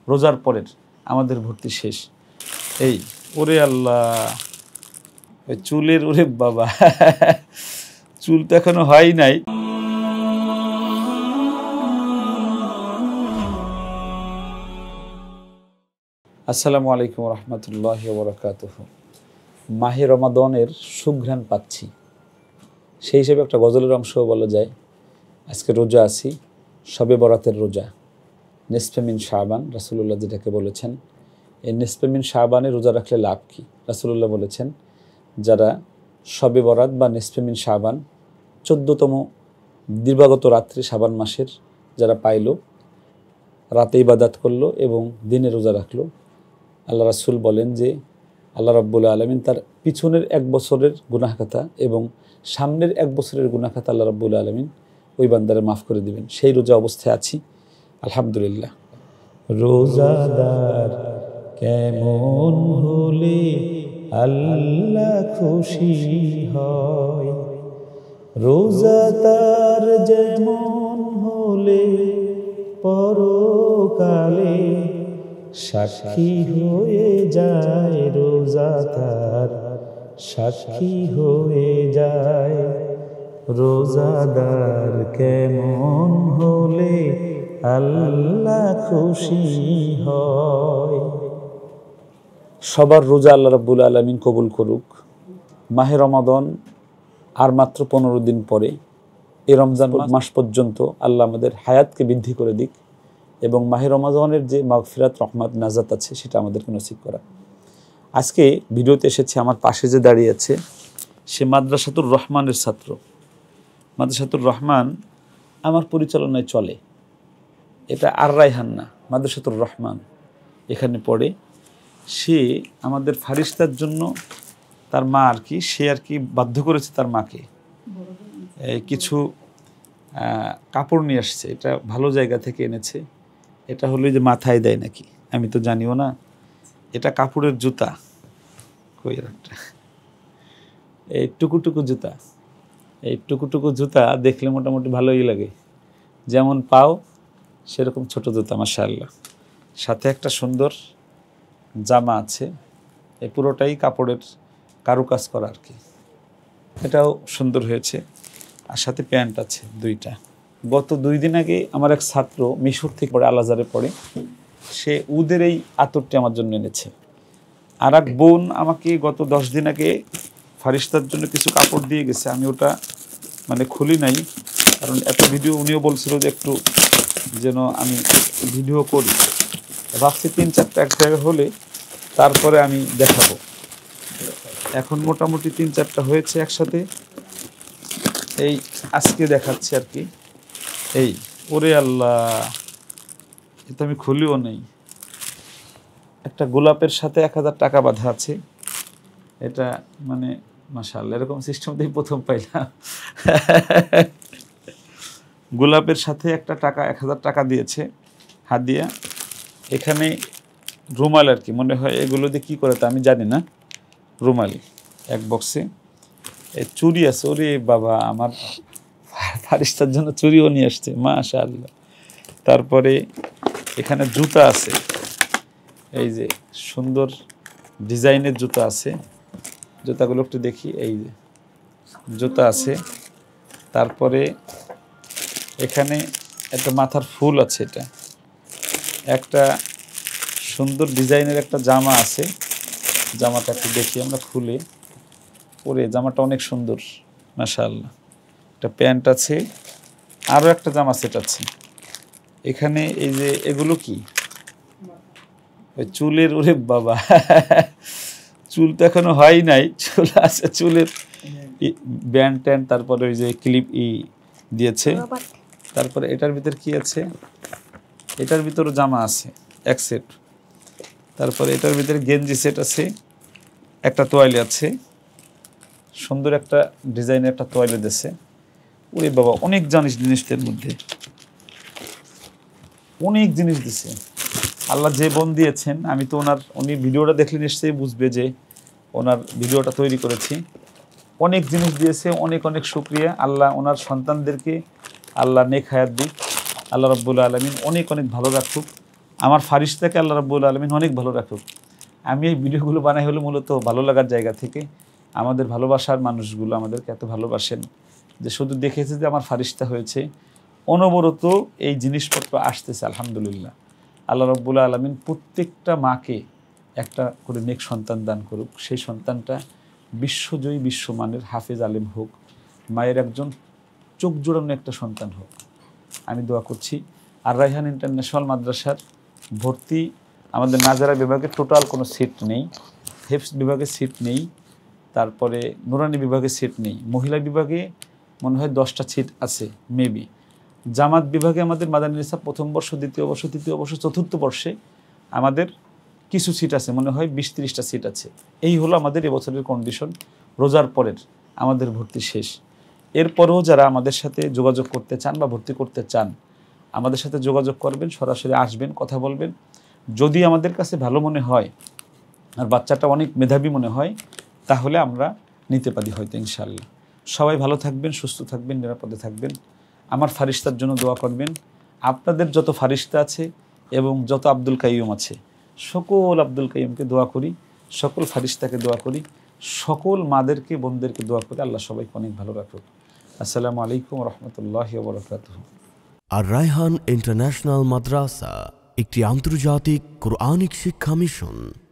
রোজার পরের আমাদের ভর্তি শেষ। এই ওরে আল্লাহ, ওই চুলের ওরে বাবা চুল তো এখনো হয় নাই। আসসালামু আলাইকুম রহমতুল্লাহি ওয়া বারাকাতুহু। মাহে রমাদানের সুঘ্রাণ পাচ্ছি, সেই হিসেবে একটা গজলের অংশ বলা যায়। আজকে রোজা আছি, শবে বরাতের রোজা, নিসফে মিন শাবান রাসূলুল্লাহ যেটাকে বলেছেন। এই নিসফে মিন শাবানে রোজা রাখলে লাভ কি? রাসূলুল্লাহ বলেছেন, যারা শবে বরাত বা নিসফে মিন শাবান 14তম দিবাগত রাত্রি শাবান মাসের যারা পাইল, রাতে ইবাদত করলো এবং দিনে রোজা রাখলো, আল্লাহ রাসূল বলেন যে আল্লাহ রাব্বুল আলামিন তার পিছনের 1 বছরের গুনাহ খাতা এবং সামনের 1 বছরের গুনাহ খাতা আল্লাহ রাব্বুল আলামিন ওই বান্দারে মাফ করে দিবেন। সেই রোজা অবস্থায় আছি, আলহামদুলিল্লাহ। রোজাদার কেমন হলে আল্লাহ খুশি হয়, রোজা তার যেমন হলে পরকালে সাক্ষী হয়ে যায়, রোজা তার সাক্ষী হয়ে যায়। রোজাদার কেমন হলে আল্লাহ খুশি হয়। সবার রোজা আল্লাহ রাব্বুল আলামিন কবুল করুক। মাহে রমাদান আর মাত্র 15 দিন পরে, এই রমজান মাস পর্যন্ত আল্লাহ আমাদের হায়াতকে বৃদ্ধি করে দিক এবং মাহে রমাদানের যে মাগফিরাত, রহমত, নাজাত আছে সেটা আমাদেরকে নসিব করা। আজকে ভিডিওতে এসেছে, আমার পাশে যে দাঁড়িয়ে আছে সে মাদ্রাসাতুর রহমানের ছাত্র। মাদ্রাসাতুর রহমান আমার পরিচালনায় চলে, এটা আর রায়হান না, মাদ্রাসাতুর রহমান এখানে পড়ে। সে আমাদের ফারিস্তার জন্য তার মা সে বাধ্য করেছে তার মাকে কিছু কাপড় নিয়ে আসছে। এটা ভালো জায়গা থেকে এনেছে। এটা হলো যে মাথায় দেয় নাকি আমি তো জানিও না। এটা কাপড়ের জুতা, এই টুকুটুকু জুতা, এই টুকুটুকু জুতা দেখলে মোটামুটি ভালোই লাগে, যেমন পাও সেরকম ছোট জুতা, মাশাআল্লাহ। সাথে একটা সুন্দর জামা আছে, এই পুরোটাই কাপড়ের কারুকাজ করা এটাও সুন্দর হয়েছে। আর সাথে প্যান্ট আছে 2টা। গত 2 দিন আগে আমার এক ছাত্র মিশর থেকে পড়ে, আল আজহারে পড়ে, সে উদের এই আতরটি আমার জন্য এনেছে। আর এক বোন আমাকে গত 10 দিন আগে ফারিস্তার জন্য কিছু কাপড় দিয়ে গেছে। আমি ওটা খুলি নাই, কারণ এত ভিডিও উনিও বলছিল যে একটু যেন আমি ভিডিও করি। ভাবছি 3-4টা এক জায়গায় হলে তারপরে আমি দেখাবো। এখন মোটামুটি 3-4টা হয়েছে একসাথে, এই আজকে দেখাচ্ছি এই ওরে আল্লাহ, এটা আমি খুলিও নেই। একটা গোলাপের সাথে 1000 টাকা বাঁধা আছে। এটা মাশাআল্লাহ, এরকম সিস্টেম দিয়ে প্রথম পাইলাম। গোলাপের সাথে একটা টাকা 1000 টাকা দিয়েছে হাদিয়া। এখানে রুমাল মনে হয় এগুলো দিয়ে কী করে তা আমি জানি না। রুমাল এক বক্সে। এই চুড়ি আছে, ওরে বাবা, আমার ফারিস্তার জন্য চুড়িও নিয়ে আসছে, মাশাআল্লাহ। তারপরে এখানে জুতা আছে, এই যে সুন্দর ডিজাইনের জুতা আছে। জুতাগুলো একটু দেখি, এই যে জুতা আছে। তারপরে এখানে একটা মাথার ফুল আছে, এটা একটা সুন্দর ডিজাইনের একটা জামা আছে। জামাটা একটু দেখি আমরা খুলে, ওরে জামাটা অনেক সুন্দর, মাশাআল্লাহ। একটা প্যান্ট আছে, আরও একটা জামা সেট আছে এখানে। এই যে এগুলো কি? ওই চুলের ওরে বাবা চুল তো এখনো হয় নাই, চুল আছে, চুলের ব্যান্ড ট্যান্ড, তারপরে ওই যে ক্লিপ দিয়েছে। তারপরে এটার ভিতর কি আছে? এটার ভিতরও জামা আছে 1 সেট। তারপরে এটার ভিতরে গেঞ্জি সেট আছে, একটা তোয়ালে আছে, সুন্দর একটা ডিজাইনের একটা তোয়ালে দিয়েছে। ওরে বাবা, অনেক জিনিসের মধ্যে অনেক জিনিস দিছে আল্লাহ। যে বোন দিয়েছেন, আমি তো উনি ভিডিওটা দেখলে নিশ্চয়ই বুঝবে যে ওনার ভিডিওটা তৈরি করেছি। অনেক জিনিস দিয়েছে, অনেক অনেক শুকরিয়া। আল্লাহ ওনার সন্তানদেরকে আল্লাহ নেক হায়াত দিক, আল্লাহ রাব্বুল আলামিন অনেক অনেক ভালো রাখুক। আমার ফারিস্তাকে আল্লাহ রাব্বুল আলামিন অনেক ভালো রাখুক। আমি এই ভিডিওগুলো বানাই হলো মূলত ভালো লাগার জায়গা থেকে। আমাদের ভালোবাসার মানুষগুলো আমাদেরকে এত ভালোবাসেন যে শুধু দেখেছে যে আমার ফারিস্তা হয়েছে, অনবরত এই জিনিসপত্র আসতেছে আলহামদুলিল্লাহ। আল্লাহ রাব্বুল আলামিন প্রত্যেকটা মাকে একটা করে নেক সন্তান দান করুক, সেই সন্তানটা বিশ্বজয়ী বিশ্বমানের হাফেজ আলেম হোক, মায়ের একজন চোখ জোড়ানো একটা সন্তান হোক, আমি দোয়া করছি। আর রায়হান ইন্টারন্যাশনাল মাদ্রাসার ভর্তি আমাদের নাজারা বিভাগে টোটাল কোনো সিট নেই, হেফস বিভাগে সিট নেই, তারপরে নুরানি বিভাগে সিট নেই, মহিলা বিভাগে মনে হয় 10টা সিট আছে মেবি। জামাত বিভাগে আমাদের মাদানী নিসাব প্রথম বর্ষ, দ্বিতীয় বর্ষ, তৃতীয় বর্ষ, চতুর্থ বর্ষে আমাদের কিছু সিট আছে, মনে হয় 20-30টা সিট আছে। এই হলো আমাদের এবছরের কন্ডিশন। রোজার পরের আমাদের ভর্তি শেষ। এরপরেও যারা আমাদের সাথে যোগাযোগ করতে চান বা ভর্তি করতে চান, আমাদের সাথে যোগাযোগ করবেন, সরাসরি আসবেন, কথা বলবেন। যদি আমাদের কাছে ভালো মনে হয় আর বাচ্চাটা অনেক মেধাবী মনে হয়, তাহলে আমরা নিতে পারি হয়তো ইনশাআল্লাহ। সবাই ভালো থাকবেন, সুস্থ থাকবেন, নিরাপদে থাকবেন। আমার ফারিস্তার জন্য দোয়া করবেন। আপনাদের যত ফারিস্তা আছে এবং যত আব্দুল কাইয়ুম আছে, সকল আব্দুল কাইয়ুমকে দোয়া করি, সকল ফারিস্তাকে দোয়া করি, সকল মাদেরকে বোনদেরকে দোয়া করি। আল্লাহ সবাইকে অনেক ভালো রাখুক। আসসালামু আলাইকুম রহমতুল্লাহি ওয়া বারাকাতুহু। আর রায়হান ইন্টারন্যাশনাল মাদ্রাসা একটি আন্তর্জাতিক কোরআনিক শিক্ষা মিশন।